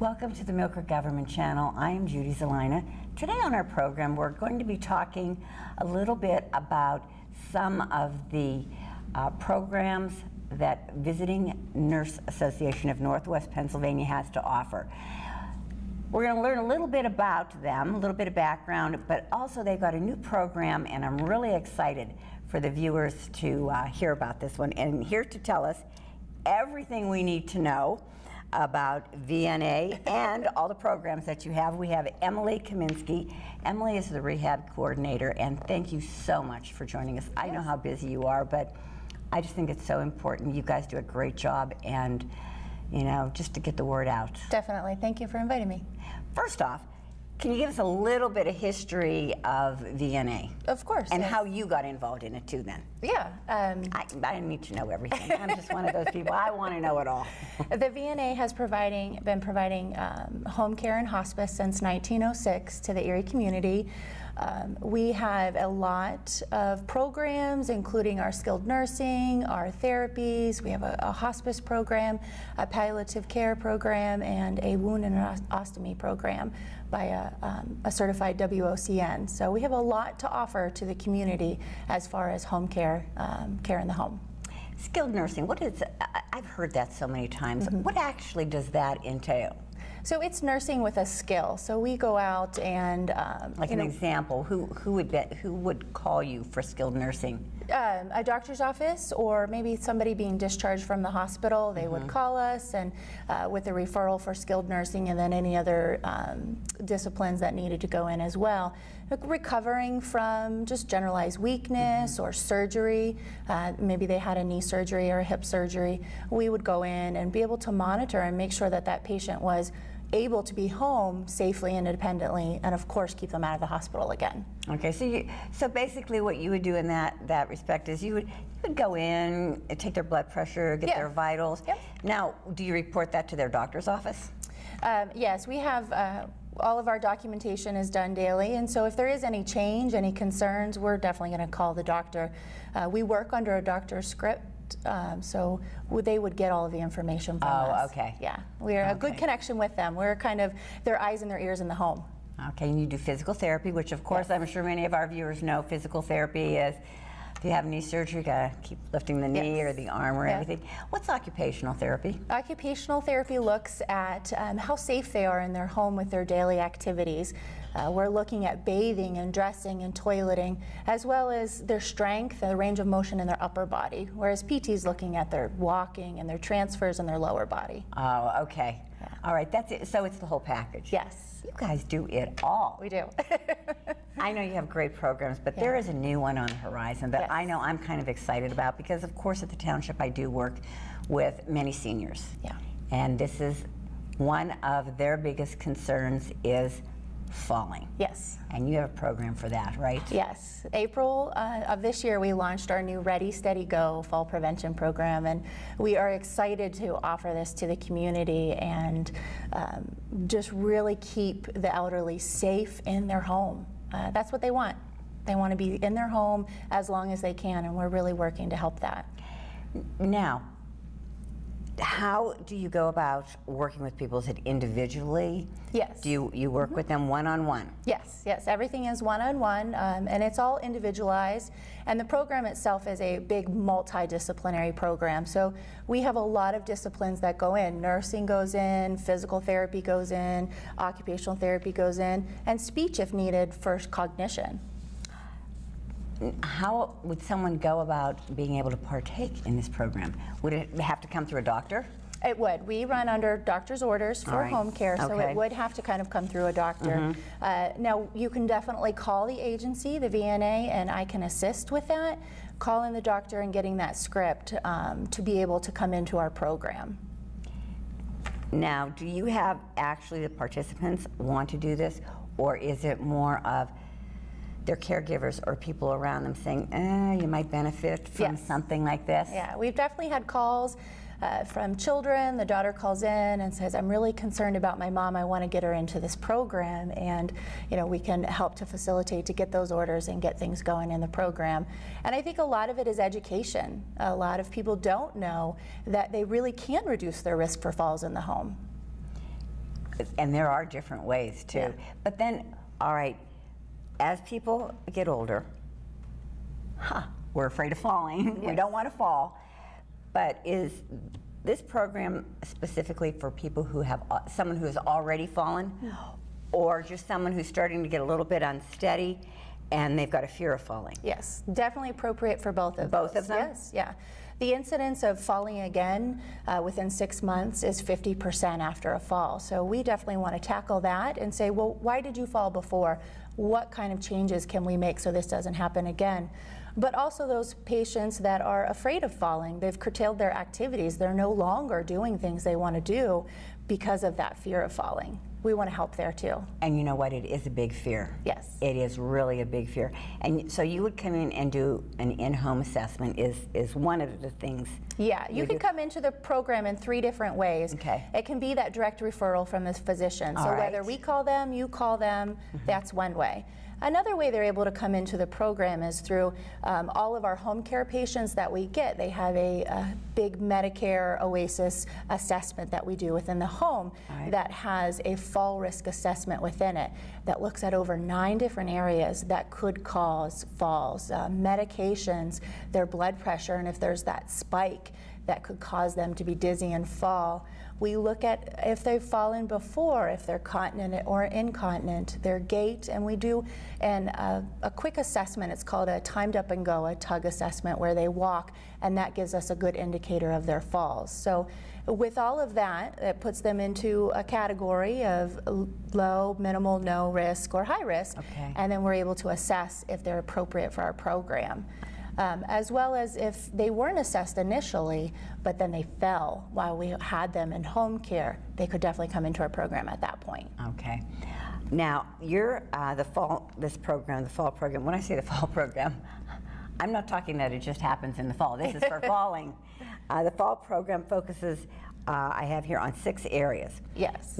Welcome to the Millcreek Government Channel. I am Judy Zelina. Today on our program we're going to be talking a little bit about some of the programs that Visiting Nurse Association of Northwest Pennsylvania has to offer. We're going to learn a little bit about them, a little bit of background, but also they've got a new program and I'm really excited for the viewers to hear about this one. And here to tell us everything we need to know about VNA and all the programs that you have. We have Emily Kaminsky. Emily is the rehab coordinator, and thank you so much for joining us. I know how busy you are, but I just think it's so important. You guys do a great job, and you know, just to get the word out. Definitely. Thank you for inviting me. First off, can you give us a little bit of history of VNA? Of course. And how you got involved in it too then? Yeah. I need to know everything. I'm just one of those people. I want to know it all. The VNA has been providing home care and hospice since 1906 to the Erie community. We have a lot of programs, including our skilled nursing, our therapies. We have a hospice program, a palliative care program, and a wound and ostomy program by a certified WOCN. So we have a lot to offer to the community as far as home care, care in the home. Skilled nursing, what is, I've heard that so many times. Mm-hmm. What actually does that entail? So it's nursing with a skill. So we go out and like an example, who would call you for skilled nursing? A doctor's office, or maybe somebody being discharged from the hospital. They would call us and with a referral for skilled nursing, and then any other disciplines that needed to go in as well. Recovering from just generalized weakness or surgery, maybe they had a knee surgery or a hip surgery. We would go in and be able to monitor and make sure that that patient was able to be home safely and independently, and of course keep them out of the hospital again. Okay, so basically what you would do in that respect is you would go in, take their blood pressure, get their vitals. Yep. Now, do you report that to their doctor's office? Yes, we have all of our documentation is done daily, and so if there is any change, any concerns, we're definitely going to call the doctor. We work under a doctor's script. So they would get all of the information from us. Oh, okay. Yeah, we're a good connection with them. We're kind of their eyes and their ears in the home. Okay, and you do physical therapy, which of course I'm sure many of our viewers know. Physical therapy is, if you have knee surgery, you gotta keep lifting the knee or the arm or everything. What's occupational therapy? Occupational therapy looks at how safe they are in their home with their daily activities. We're looking at bathing and dressing and toileting, as well as their strength and the range of motion in their upper body, whereas PT is looking at their walking and their transfers in their lower body. Oh, okay. Yeah. All right, that's it. So it's the whole package. Yes. You guys do it all. We do. I know you have great programs, but there is a new one on the horizon that I know I'm kind of excited about, because of course at the Township I do work with many seniors. Yeah. And this is one of their biggest concerns is falling. Yes. And you have a program for that, right? Yes. April of this year we launched our new Ready, Steady, Go fall prevention program, and we are excited to offer this to the community and just really keep the elderly safe in their home. That's what they want. They want to be in their home as long as they can, and we're really working to help that. Now, how do you go about working with people? Is it individually? Yes. Do you work with them one-on-one? Yes, yes. Everything is one-on-one, and it's all individualized. And the program itself is a big multidisciplinary program. So we have a lot of disciplines that go in. Nursing goes in, physical therapy goes in, occupational therapy goes in, and speech if needed for cognition. How would someone go about being able to partake in this program? Would it have to come through a doctor? It would. We run under doctor's orders for home care, so it would have to kind of come through a doctor. Now, you can definitely call the agency, the VNA, and I can assist with that. Calling the doctor and getting that script to be able to come into our program. Now, do you have actually the participants want to do this, or is it more of their caregivers or people around them saying, you might benefit from something like this? Yeah, we've definitely had calls from children. The daughter calls in and says, I'm really concerned about my mom. I want to get her into this program. And you know, we can help to facilitate to get those orders and get things going in the program. And I think a lot of it is education. A lot of people don't know that they really can reduce their risk for falls in the home. And there are different ways too. Yeah. But then, all right, as people get older, we're afraid of falling. Yes. We don't want to fall. But is this program specifically for people who have, someone who has already fallen, or just someone who's starting to get a little bit unsteady and they've got a fear of falling? Yes, definitely appropriate for both of Both those. of them? Yes, yeah. The incidence of falling again within 6 months is 50% after a fall. So we definitely want to tackle that and say, well, why did you fall before? What kind of changes can we make so this doesn't happen again? But also those patients that are afraid of falling, they've curtailed their activities. They're no longer doing things they want to do because of that fear of falling. We want to help there too. And you know what? It is a big fear. Yes. It is really a big fear. And so you would come in and do an in-home assessment is one of the things. Yeah, you can come into the program in 3 different ways. Okay. It can be that direct referral from the physician. So All right. whether we call them, you call them, that's one way. Another way they're able to come into the program is through all of our home care patients that we get. They have a big Medicare Oasis assessment that we do within the home that has a fall risk assessment within it that looks at over 9 different areas that could cause falls, medications, their blood pressure, and if there's that spike that could cause them to be dizzy and fall. We look at if they've fallen before, if they're continent or incontinent, their gait, and we do a quick assessment. It's called a timed up and go, a tug assessment, where they walk, and that gives us a good indicator of their falls. So with all of that, it puts them into a category of low, minimal, no risk, or high risk, and then we're able to assess if they're appropriate for our program. As well as if they weren't assessed initially, but then they fell while we had them in home care, they could definitely come into our program at that point. Okay. Now, you're the fall program, when I say the fall program, I'm not talking that it just happens in the fall. This is for falling. The fall program focuses, I have here, on 6 areas. Yes.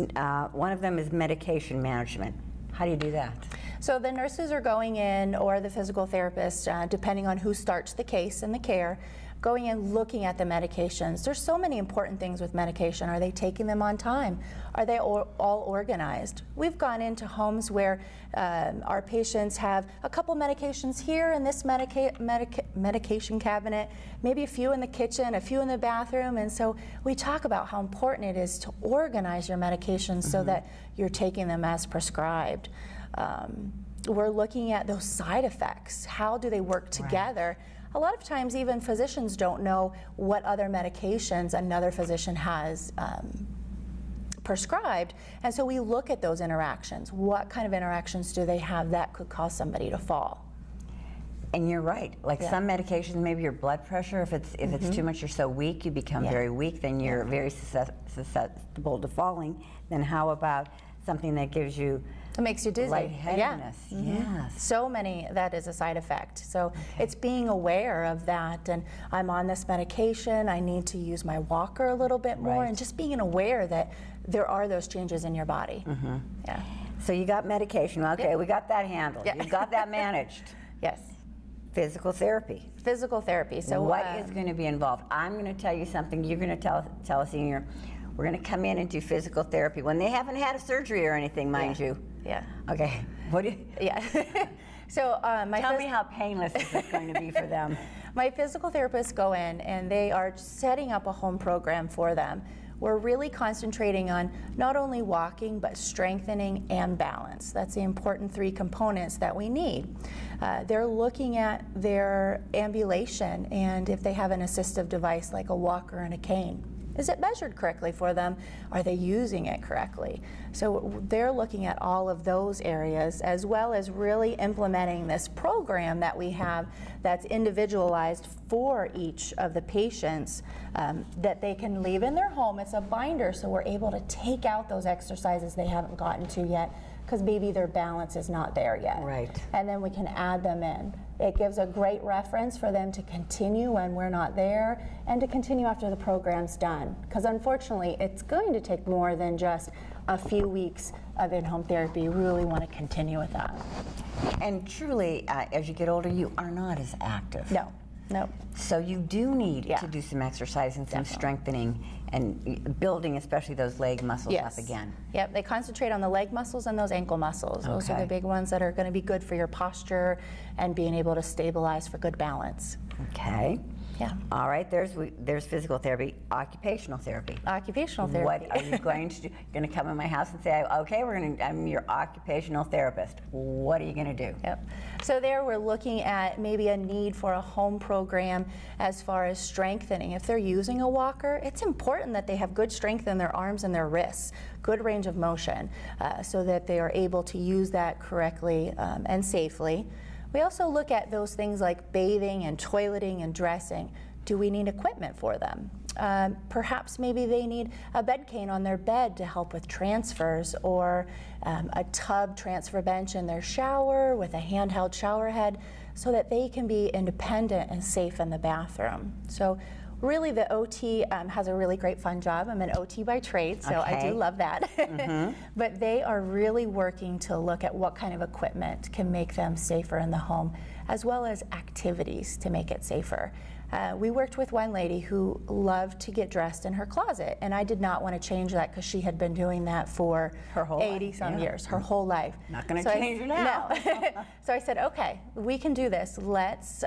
One of them is medication management. How do you do that? So the nurses are going in, or the physical therapist, depending on who starts the case and the care, going in looking at the medications. There's so many important things with medication. Are they taking them on time? Are they all organized? We've gone into homes where our patients have a couple medications here in this medication cabinet, maybe a few in the kitchen, a few in the bathroom, and so we talk about how important it is to organize your medications so that you're taking them as prescribed. We're looking at those side effects. How do they work together? A lot of times even physicians don't know what other medications another physician has prescribed, and so we look at those interactions. What kind of interactions do they have that could cause somebody to fall? And you're right. Like some medications, maybe your blood pressure, if it's too much, you're so weak, you become very weak, then you're very susceptible to falling. Then how about something that gives you it makes you dizzy. Lightheadedness. Yes. So many, that is a side effect. So it's being aware of that, and I'm on this medication, I need to use my walker a little bit more, and just being aware that there are those changes in your body. Yeah. So you got medication. Okay, we got that handled. You got that managed. Yes. Physical therapy. Physical therapy. So what is going to be involved? I'm going to tell you something. You're going to tell a senior. We're going to come in and do physical therapy when they haven't had a surgery or anything, mind you. Yeah. Okay. What do you? Yeah. So tell me how painless is this going to be for them? My physical therapists go in and they are setting up a home program for them. We're really concentrating on not only walking, but strengthening and balance. That's the important 3 components that we need. They're looking at their ambulation and if they have an assistive device like a walker and a cane. Is it measured correctly for them? Are they using it correctly? So they're looking at all of those areas, as well as really implementing this program that we have that's individualized for each of the patients that they can leave in their home. It's a binder, so we're able to take out those exercises they haven't gotten to yet because maybe their balance is not there yet. Right. And then we can add them in. It gives a great reference for them to continue when we're not there and to continue after the program's done. Because unfortunately, it's going to take more than just a few weeks of in-home therapy. You really want to continue with that. And truly, as you get older, you are not as active. No. Nope. So you do need Yeah. to do some exercise and some Definitely. strengthening and building, especially those leg muscles up again. Yep, they concentrate on the leg muscles and those ankle muscles. Those are Okay. the big ones that are going to be good for your posture and being able to stabilize for good balance. Okay. Yeah. All right, there's physical therapy, occupational therapy. Occupational therapy. What are you going to do? You're going to come in my house and say, okay, I'm your occupational therapist. What are you going to do? Yep. So there we're looking at maybe a need for a home program as far as strengthening. If they're using a walker, it's important that they have good strength in their arms and their wrists, good range of motion, so that they are able to use that correctly and safely. We also look at those things like bathing and toileting and dressing. Do we need equipment for them? Perhaps maybe they need a bed cane on their bed to help with transfers, or a tub transfer bench in their shower with a handheld shower head so that they can be independent and safe in the bathroom. So really the OT has a really great fun job. I'm an OT by trade, so I Okay. do love that. But they are really working to look at what kind of equipment can make them safer in the home, as well as activities to make it safer. We worked with one lady who loved to get dressed in her closet, and I did not want to change that because she had been doing that for Her whole life, 80-some yeah. years, her whole life. Not going to change it now. No. So I said, okay, we can do this. Let's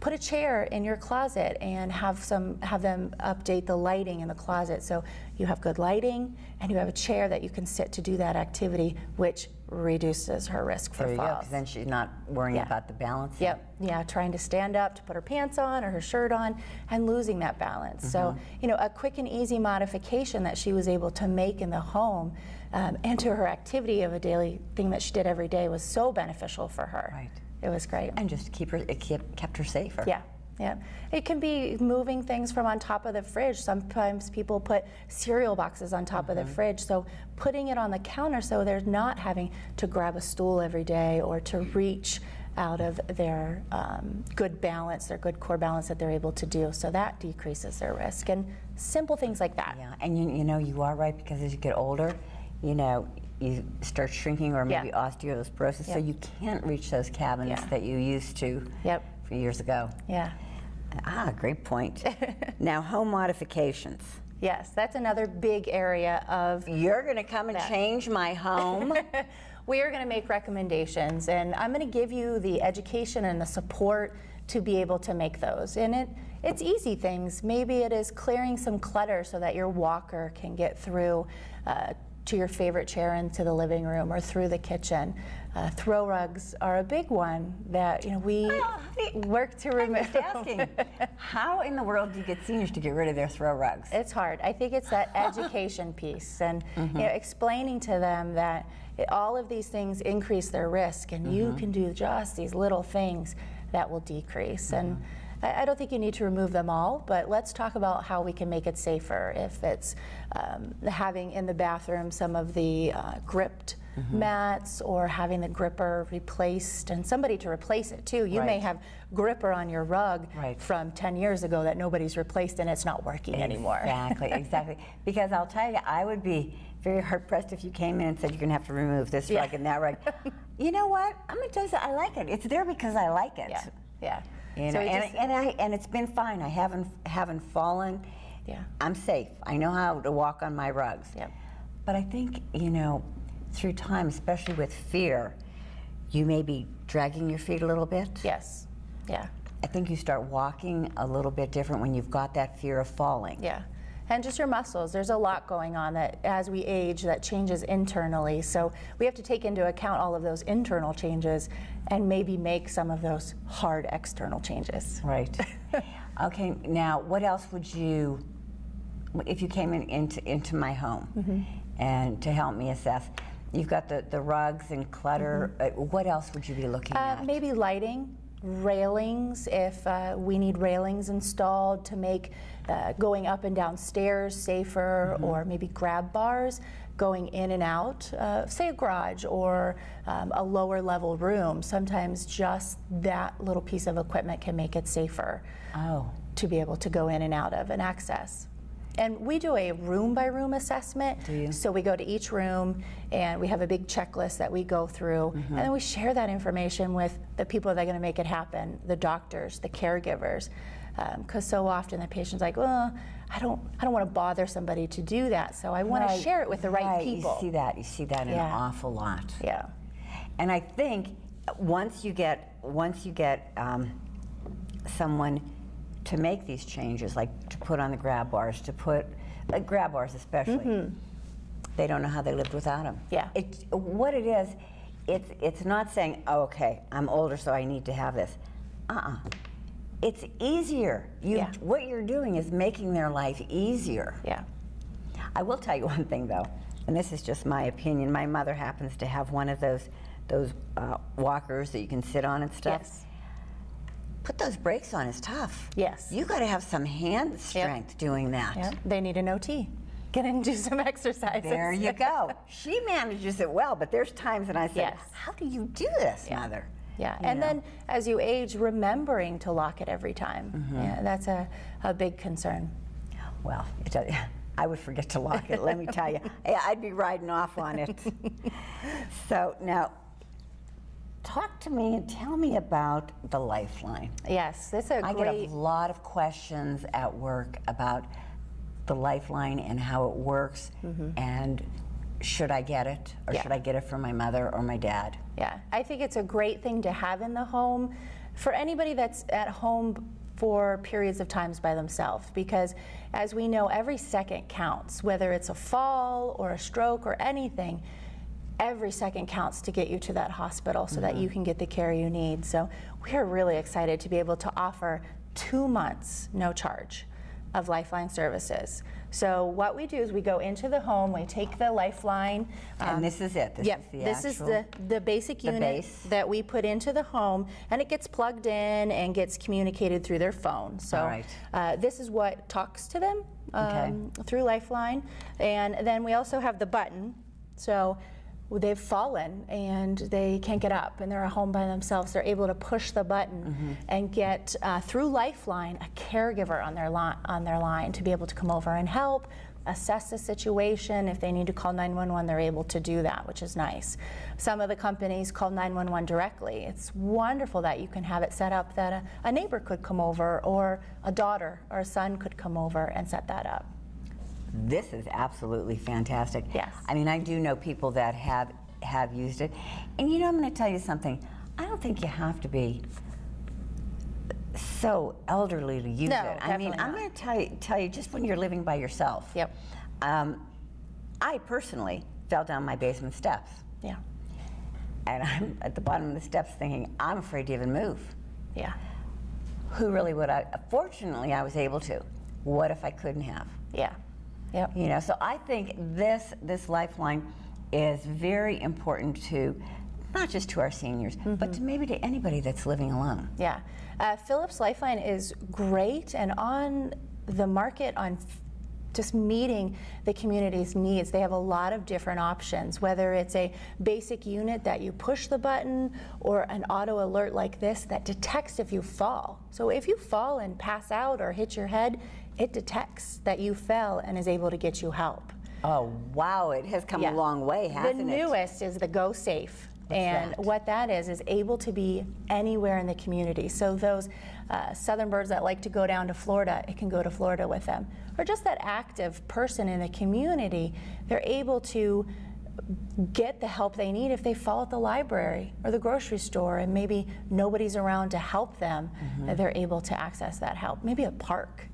put a chair in your closet and have them update the lighting in the closet, so you have good lighting and you have a chair that you can sit to do that activity, which reduces her risk for There you go, falls. because then she's not worrying Yeah. about the balance. Yep, yeah, trying to stand up to put her pants on or her shirt on and losing that balance. So, you know, a quick and easy modification that she was able to make in the home and to her activity of a daily thing that she did every day was so beneficial for her. Right. It was great. And just kept her safer. Yeah. Yeah, it can be moving things from on top of the fridge. Sometimes people put cereal boxes on top of the fridge, so putting it on the counter so they're not having to grab a stool every day or to reach out of their good balance, their good core balance that they're able to do. So that decreases their risk, and simple things like that. Yeah, and you know, you are right, because as you get older, you know, you start shrinking, or maybe osteoporosis, so Yep. you can't reach those cabinets Yeah. that you used to Yep. a few years ago. Yeah. Great point. Now, home modifications. Yes, that's another big area of. You're going to come and change my home? We are going to make recommendations, and I'm going to give you the education and the support to be able to make those. And it's easy things. Maybe it is clearing some clutter so that your walker can get through to your favorite chair into the living room or through the kitchen. Throw rugs are a big one that we work to remove. I'm just asking, how in the world do you get seniors to get rid of their throw rugs? It's hard. I think it's that education piece, and explaining to them that all of these things increase their risk, and you can do just these little things that will decrease. And I don't think you need to remove them all, but let's talk about how we can make it safer. If it's having in the bathroom some of the gripped mats, or having the gripper replaced, and somebody to replace it too. You may have gripper on your rug from 10 years ago that nobody's replaced, and it's not working anymore. Exactly, exactly. Because I'll tell you, I would be very hard pressed if you came in and said you're going to have to remove this rug and that rug. You know what? I'm going to tell you something. I like it. It's there because I like it. Yeah, yeah. You know, and it's been fine. I haven't fallen. Yeah. I'm safe. I know how to walk on my rugs. Yep. But I think, through time, especially with fear, you may be dragging your feet a little bit. Yes. Yeah. I think you start walking a little bit different when you've got that fear of falling. Yeah. And just your muscles. There's a lot going on that as we age that changes internally. So we have to take into account all of those internal changes and maybe make some of those hard external changes. Right. Okay, now what else would you, if you came into my home and to help me assess, you've got the rugs and clutter, what else would you be looking at? Maybe lighting, railings, if we need railings installed to make going up and down stairs safer, or maybe grab bars going in and out, say a garage or a lower level room. Sometimes just that little piece of equipment can make it safer to be able to go in and out of and access. And we do a room-by-room assessment. Do you? So we go to each room, and we have a big checklist that we go through, and then we share that information with the people that are going to make it happen, the doctors, the caregivers. Because so often the patient's like, well, I don't want to bother somebody to do that, so I want to share it with the right people. You see that an awful lot. Yeah. And I think once you get someone to make these changes, like to put on the grab bars, grab bars especially, they don't know how they lived without them. Yeah. What it is, it's not saying, oh, okay, I'm older, so I need to have this. It's easier. What you're doing is making their life easier. Yeah. I will tell you one thing though, and this is just my opinion. My mother happens to have one of those walkers that you can sit on and stuff. Yes. Put those brakes on is tough. Yes. You got to have some hand strength doing that. Yeah. They need an OT. Get in and do some exercises. There you go. She manages it well, but there's times when I say, how do you do this, Mother? Yeah, and then as you age, remembering to lock it every time. Yeah, that's a big concern. Well, I would forget to lock it, let me tell you. I'd be riding off on it. So now, talk to me and tell me about the Lifeline. Yes, that's a I get a lot of questions at work about the Lifeline and how it works, and should I get it, or should I get it for my mother or my dad? Yeah, I think it's a great thing to have in the home for anybody that's at home for periods of times by themselves, because as we know, every second counts, whether it's a fall or a stroke or anything. Every second counts to get you to that hospital so that you can get the care you need. So we're really excited to be able to offer 2 months, no charge, of Lifeline services. So what we do is we go into the home, we take the Lifeline. And this is it? This is the basic unit that we put into the home, and it gets plugged in and gets communicated through their phone. So this is what talks to them through Lifeline. And then we also have the button. So they've fallen and they can't get up and they're at home by themselves. They're able to push the button and get through Lifeline a caregiver on their line to be able to come over and help assess the situation. If they need to call 911, they're able to do that, which is nice. Some of the companies call 911 directly. It's wonderful that you can have it set up that a neighbor could come over, or a daughter or a son could come over and set that up. This is absolutely fantastic. Yes. I mean, I do know people that have used it. And you know, I'm going to tell you something. I don't think you have to be so elderly to use it. I mean, I'm going to tell you just when you're living by yourself. Yep. I personally fell down my basement steps. Yeah. And I'm at the bottom of the steps thinking, I'm afraid to even move. Yeah. Who really would I? Fortunately, I was able to. What if I couldn't have? Yeah. Yep. You know, so I think this Lifeline is very important to, not just to our seniors, but to maybe to anybody that's living alone. Yeah. Philips Lifeline is great and on the market on just meeting the community's needs. They have a lot of different options, whether it's a basic unit that you push the button or an auto alert like this that detects if you fall. So if you fall and pass out or hit your head, it detects that you fell and is able to get you help. Oh, wow, it has come a long way, hasn't it? The newest is the Go Safe. What that is able to be anywhere in the community. So those southern birds that like to go down to Florida, it can go to Florida with them. Or just that active person in the community, they're able to get the help they need if they fall at the library or the grocery store and maybe nobody's around to help them, they're able to access that help. Maybe a park.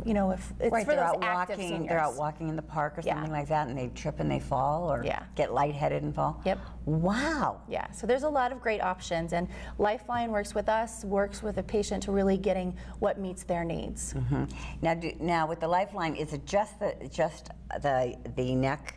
You know, if it's for those active seniors. They're out walking in the park or something like that, and they trip and they fall, or get lightheaded and fall. Yep. Wow. Yeah. So there's a lot of great options, and Lifeline works with us, works with a patient to really getting what meets their needs. Now with the Lifeline, is it just the neck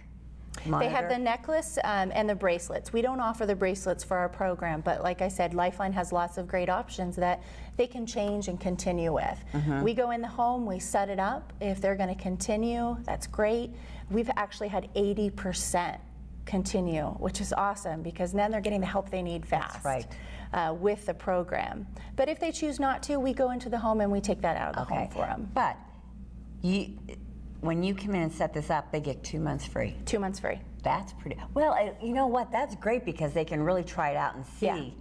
monitor? They have the necklace and the bracelets. We don't offer the bracelets for our program, but like I said, Lifeline has lots of great options that they can change and continue with. We go in the home, we set it up. If they're going to continue, that's great. We've actually had 80% continue, which is awesome because then they're getting the help they need fast. That's right. With the program. But if they choose not to, we go into the home and we take that out of the home for them. But when you come in and set this up, they get 2 months free. 2 months free. That's pretty, well, you know what, that's great because they can really try it out and see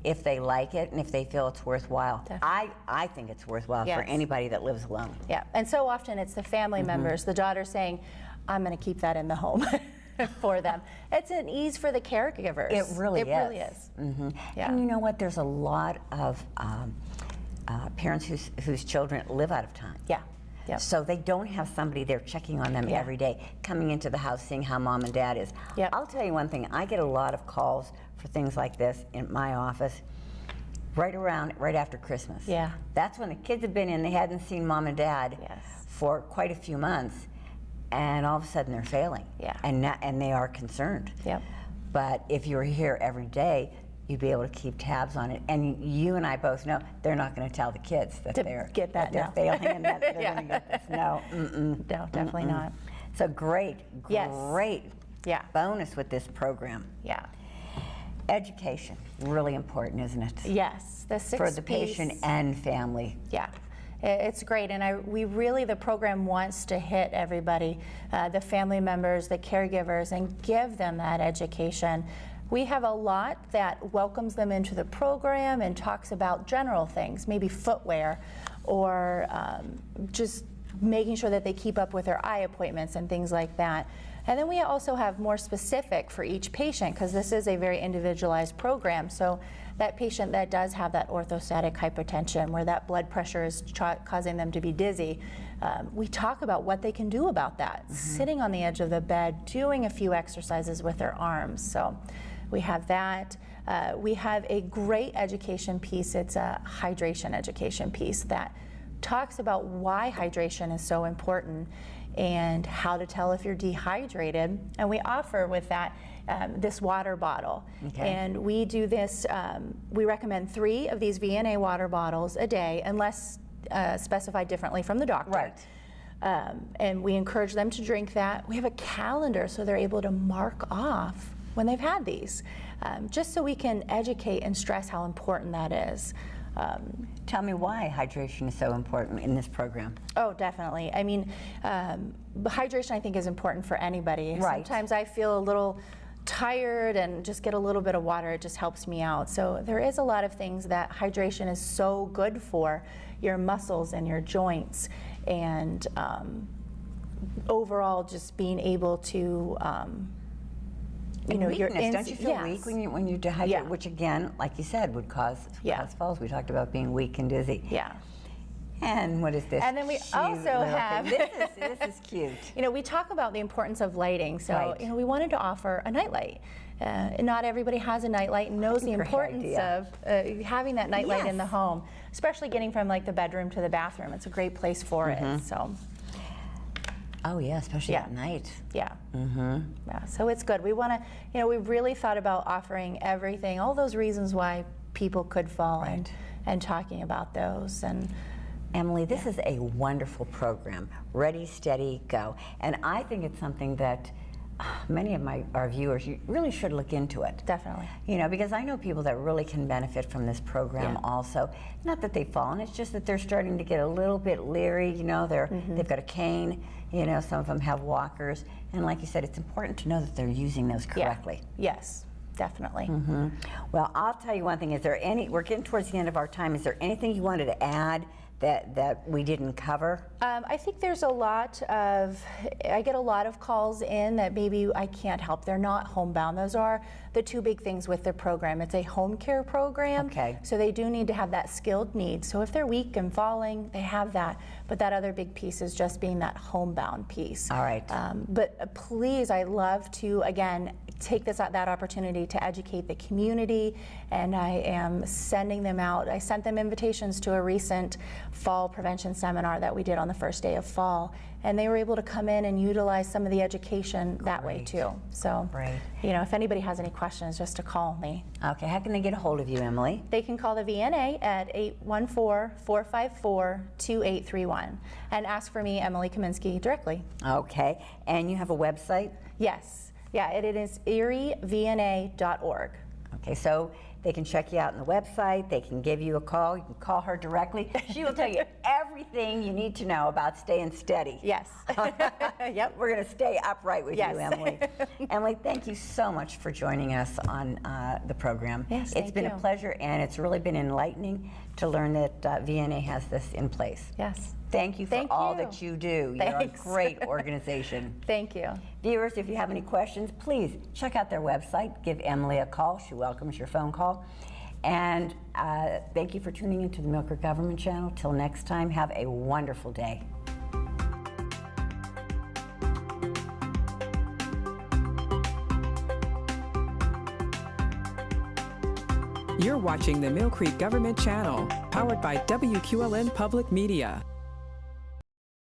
if they like it and if they feel it's worthwhile. I think it's worthwhile for anybody that lives alone. Yeah, and so often it's the family members, the daughter saying, I'm going to keep that in the home for them. It's an ease for the caregivers. It really is. It really is. Yeah. And you know what, there's a lot of parents whose children live out of town. Yeah. Yep. So they don't have somebody there checking on them every day, coming into the house, seeing how mom and dad is. Yep. I'll tell you one thing, I get a lot of calls for things like this in my office right after Christmas. Yeah. That's when the kids have been in, they hadn't seen mom and dad for quite a few months, and all of a sudden they're failing. Yeah. And they are concerned. Yep. But if you were here every day, you'd be able to keep tabs on it. And you and I both know they're not going to tell the kids that they're failing and that they're going to get this. No, no, definitely not. So great bonus with this program. Yeah. Education, really important, isn't it? Yes, the sixth for the patient and family. Yeah. It's great, and the program wants to hit everybody, the family members, the caregivers, and give them that education. We have a lot that welcomes them into the program and talks about general things, maybe footwear, or just making sure that they keep up with their eye appointments and things like that. And then we also have more specific for each patient, because this is a very individualized program. So that patient that does have that orthostatic hypotension, where that blood pressure is causing them to be dizzy, we talk about what they can do about that. Sitting on the edge of the bed, doing a few exercises with their arms. So we have that. We have a great education piece. It's a hydration education piece that talks about why hydration is so important and how to tell if you're dehydrated. And we offer with that this water bottle. And we do this, we recommend 3 of these VNA water bottles a day, unless specified differently from the doctor. Right. And we encourage them to drink that. We have a calendar so they're able to mark off when they've had these, just so we can educate and stress how important that is. Tell me why hydration is so important in this program. Oh, definitely. I mean, hydration I think is important for anybody. Right. Sometimes I feel a little tired and just get a little bit of water, it just helps me out. So there is a lot of things that hydration is so good for your muscles and your joints, and overall just being able to weakness. Don't you feel weak when you dehydrate? Which again, like you said, would cause falls. We talked about being weak and dizzy. Yeah. And what is this? And then we also have this is cute. We talk about the importance of lighting. So we wanted to offer a nightlight. Not everybody has a nightlight and knows the importance of having that nightlight in the home, especially getting from like the bedroom to the bathroom. It's a great place for it. So. Oh yeah, especially at night. Yeah. Yeah. So it's good. We want to, we really thought about offering everything, all those reasons why people could fall, and talking about those. And Emily, this is a wonderful program. Ready, steady, go. And I think it's something that many of our viewers, you really should look into it. Definitely. Because I know people that really can benefit from this program also. Not that they've fallen, it's just that they're starting to get a little bit leery, they've got a cane, some of them have walkers. And like you said, it's important to know that they're using those correctly. Yeah. Yes, definitely. Well, I'll tell you one thing, we're getting towards the end of our time, is there anything you wanted to add that we didn't cover? I think there's I get a lot of calls in that maybe I can't help. They're not homebound. Those are the 2 big things with the program. It's a home care program, so they do need to have that skilled need. So if they're weak and falling, they have that. But that other big piece is just being that homebound piece. All right. But please, I love to, again, take that opportunity to educate the community, and I am sending them out. I sent them invitations to a recent fall prevention seminar that we did on the first day of fall, and they were able to come in and utilize some of the education that way too. So, if anybody has any questions, just to call me. Okay, how can they get a hold of you, Emily? They can call the VNA at 814-454-2831 and ask for me, Emily Kaminsky, directly. Okay, and you have a website? Yes. Yeah, it is erievna.org. Okay, so they can check you out on the website, they can give you a call, you can call her directly. She will tell you everything everything you need to know about staying steady. Yes. Yep. We're going to stay upright with Yes. you, Emily. Emily, thank you so much for joining us on the program. Yes, it's been thank a you. pleasure, and it's really been enlightening to learn that VNA has this in place. Yes. Thank you for Thank all you. that you do. Thanks. You're a great organization. Thank you. Viewers, if you have any questions, please check out their website. Give Emily a call. She welcomes your phone call. And thank you for tuning into the Millcreek Government Channel. Till next time, have a wonderful day. You're watching the Millcreek Government Channel, powered by WQLN Public Media.